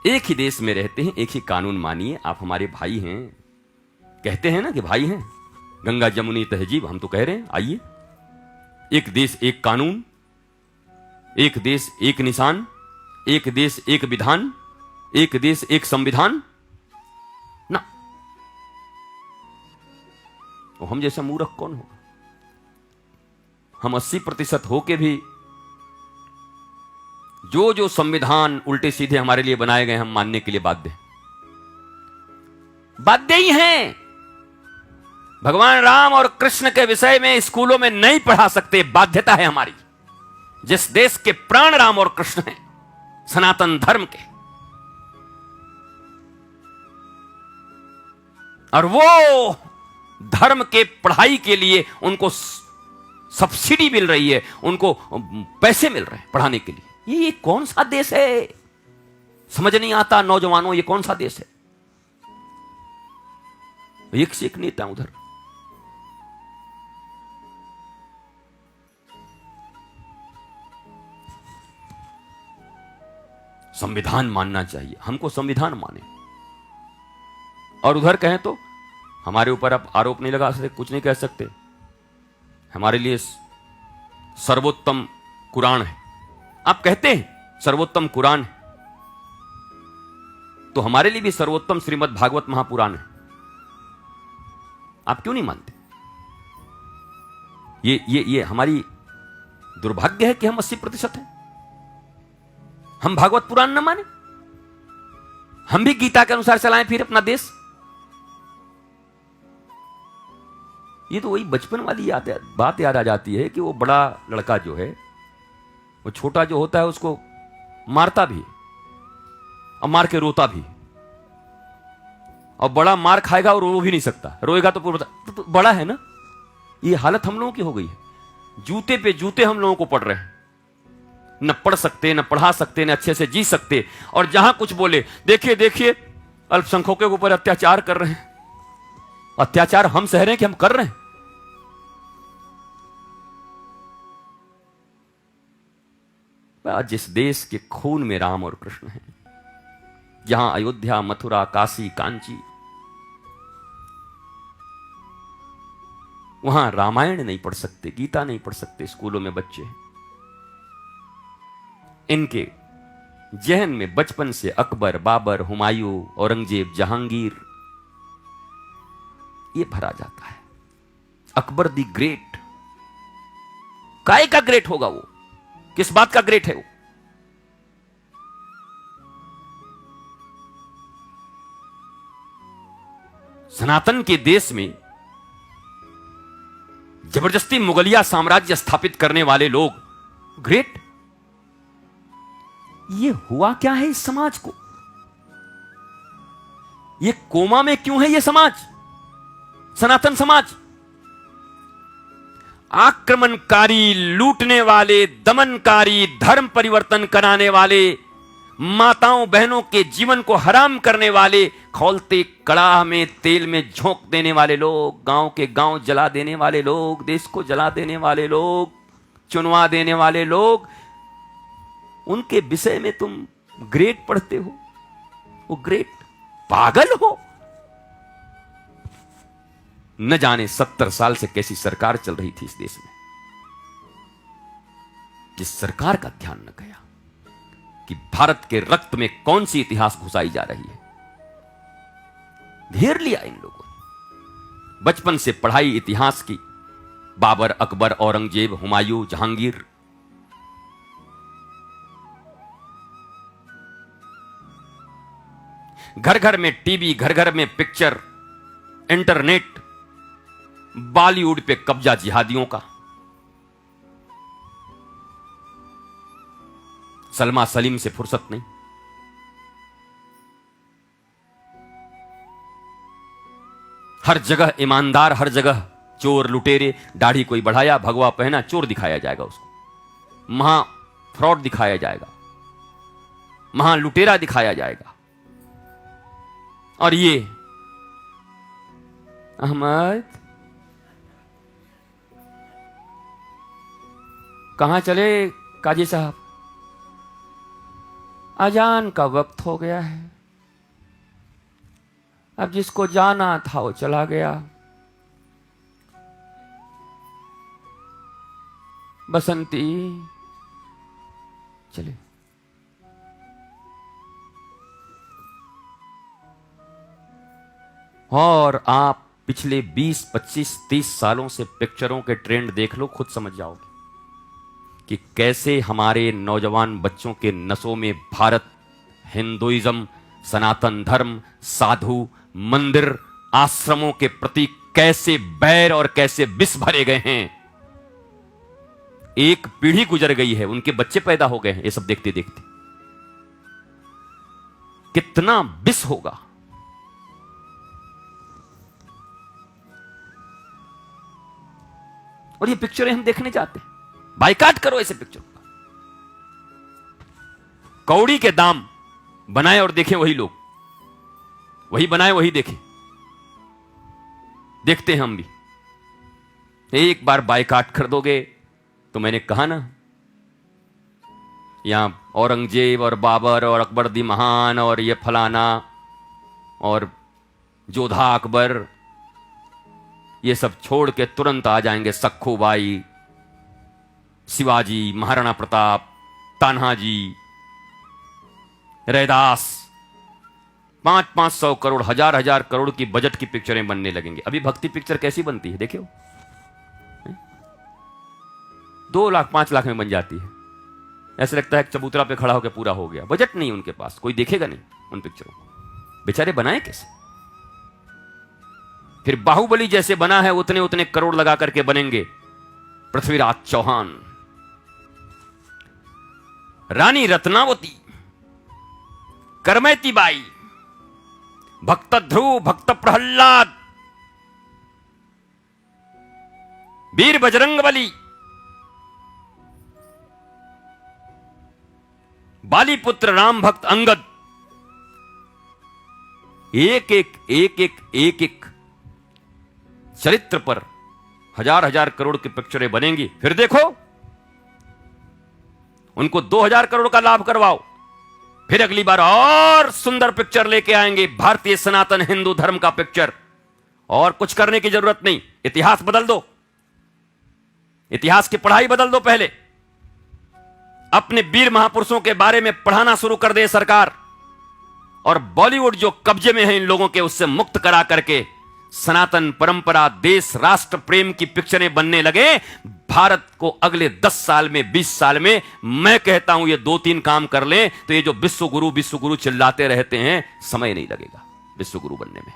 एक ही देश में रहते हैं, एक ही कानून मानिए, आप हमारे भाई हैं। कहते हैं ना कि भाई हैं, गंगा जमुनी तहजीब, हम तो कह रहे हैं आइए। एक देश एक कानून, एक देश एक निशान, एक देश एक विधान, एक देश एक संविधान ना। तो हम जैसा मूर्ख कौन होगा? हम 80% होके भी जो जो संविधान उल्टे सीधे हमारे लिए बनाए गए हम मानने के लिए बाध्य ही हैं। भगवान राम और कृष्ण के विषय में स्कूलों में नहीं पढ़ा सकते, बाध्यता है हमारी। जिस देश के प्राण राम और कृष्ण हैं, सनातन धर्म के, और वो धर्म के पढ़ाई के लिए उनको सब्सिडी मिल रही है, उनको पैसे मिल रहे हैं पढ़ाने के लिए। ये कौन सा देश है? समझ नहीं आता नौजवानों, ये कौन सा देश है? एक से एक नेता उधर। संविधान मानना चाहिए, हमको संविधान माने। और उधर कहें तो हमारे ऊपर आप आरोप नहीं लगा सकते, कुछ नहीं कह सकते। हमारे लिए सर्वोत्तम कुरान है। आप कहते हैं सर्वोत्तम कुरान है, तो हमारे लिए भी सर्वोत्तम श्रीमद् भागवत महापुराण है। आप क्यों नहीं मानते? ये हमारी दुर्भाग्य है कि हम 80% हैं। हम भागवत पुराण न माने, हम भी गीता के अनुसार चलाएं फिर अपना देश। ये तो वही बचपन वाली बात याद आ जाती है कि वो बड़ा लड़का जो है, वो छोटा जो होता है उसको मारता भी और मार के रोता भी, और बड़ा मार खाएगा और रो भी नहीं सकता, रोएगा तो पूरा तो बड़ा है ना। ये हालत हम लोगों की हो गई है। जूते पे जूते हम लोगों को पड़ रहे हैं, न पढ़ सकते, न पढ़ा सकते, न अच्छे से जी सकते। और जहां कुछ बोले, देखिए देखिए अल्पसंख्यकों के ऊपर अत्याचार कर रहे हैं। अत्याचार हम सह रहे हैं कि हम कर रहे हैं? जिस देश के खून में राम और कृष्ण हैं, जहां अयोध्या, मथुरा, काशी, कांची, वहां रामायण नहीं पढ़ सकते, गीता नहीं पढ़ सकते स्कूलों में बच्चे। इनके जहन में बचपन से अकबर, बाबर, हुमायूं, औरंगजेब, जहांगीर ये भरा जाता है। अकबर दी ग्रेट, काय का ग्रेट होगा वो? किस बात का ग्रेट है वो? सनातन के देश में जबरदस्ती मुगलिया साम्राज्य स्थापित करने वाले लोग ग्रेट। ये हुआ क्या है इस समाज को? ये कोमा में क्यों है ये समाज, सनातन समाज? आक्रमणकारी, लूटने वाले, दमनकारी, धर्म परिवर्तन कराने वाले, माताओं बहनों के जीवन को हराम करने वाले, खौलते कड़ाह में तेल में झोंक देने वाले लोग, गांव के गांव जला देने वाले लोग, देश को जला देने वाले लोग, चुनवा देने वाले लोग, उनके विषय में तुम ग्रेट पढ़ते हो? वो ग्रेट पागल हो? न जाने 70 साल से कैसी सरकार चल रही थी इस देश में, जिस सरकार का ध्यान न गया कि भारत के रक्त में कौन सी इतिहास घुसाई जा रही है। घेर लिया इन लोगों ने। बचपन से पढ़ाई इतिहास की, बाबर, अकबर, औरंगजेब, हुमायूं, जहांगीर। घर घर में टीवी, घर घर में पिक्चर, इंटरनेट, बॉलीवुड पे कब्जा जिहादियों का। सलमा सलीम से फुर्सत नहीं। हर जगह ईमानदार, हर जगह चोर लुटेरे। दाढ़ी कोई बढ़ाया, भगवा पहना, चोर दिखाया जाएगा उसको, महा फ्रॉड दिखाया जाएगा, महा लुटेरा दिखाया जाएगा। और ये अहमद कहां चले काजी साहब? अजान का वक्त हो गया है। अब जिसको जाना था वो चला गया। बसंती चले। और आप पिछले 20, 25, 30 सालों से पिक्चरों के ट्रेंड देख लो, खुद समझ जाओगे कि कैसे हमारे नौजवान बच्चों के नसों में भारत, हिंदुइज्म, सनातन धर्म, साधु, मंदिर, आश्रमों के प्रति कैसे बैर और कैसे विष भरे गए हैं। एक पीढ़ी गुजर गई है, उनके बच्चे पैदा हो गए हैं ये सब देखते देखते। कितना विष होगा। और ये पिक्चरें हम देखने जाते हैं, बाइकाट करो ऐसे पिक्चर का। कौड़ी के दाम बनाए और देखें वही लोग, वही बनाए वही देखें। देखते हैं हम भी। एक बार बाइकाट कर दोगे तो मैंने कहा ना, यहां औरंगजेब और बाबर और अकबर दी महान और ये फलाना और जोधा अकबर, ये सब छोड़ के तुरंत आ जाएंगे सखूबाई, शिवाजी, महाराणा प्रताप, तान्हाजी, रैदास। 500 करोड़, हजार करोड़ की बजट की पिक्चरें बनने लगेंगे। अभी भक्ति पिक्चर कैसी बनती है देखियो, 2 लाख 5 लाख में बन जाती है। ऐसे लगता है चबूतरा पे खड़ा होकर पूरा हो गया। बजट नहीं उनके पास, कोई देखेगा नहीं उन पिक्चरों को। बेचारे बनाए कैसे? फिर बाहुबली जैसे बना है उतने उतने करोड़ लगा करके बनेंगे। पृथ्वीराज चौहान, रानी रत्नावती, करमैती बाई, भक्त ध्रुव, भक्त प्रहलाद, वीर बजरंगबली, बाली पुत्र राम भक्त अंगद। एक एक चरित्र पर हजार करोड़ की पिक्चरें बनेंगी। फिर देखो, उनको 2000 करोड़ का लाभ करवाओ, फिर अगली बार और सुंदर पिक्चर लेके आएंगे, भारतीय सनातन हिंदू धर्म का पिक्चर। और कुछ करने की जरूरत नहीं, इतिहास बदल दो, इतिहास की पढ़ाई बदल दो। पहले अपने वीर महापुरुषों के बारे में पढ़ाना शुरू कर दे सरकार, और बॉलीवुड जो कब्जे में है इन लोगों के, उससे मुक्त करा करके सनातन परंपरा, देश, राष्ट्र प्रेम की पिक्चरें बनने लगे। भारत को अगले 10 साल में, 20 साल में, मैं कहता हूं ये 2-3 काम कर लें तो ये जो विश्व गुरु चिल्लाते रहते हैं, समय नहीं लगेगा विश्व गुरु बनने में।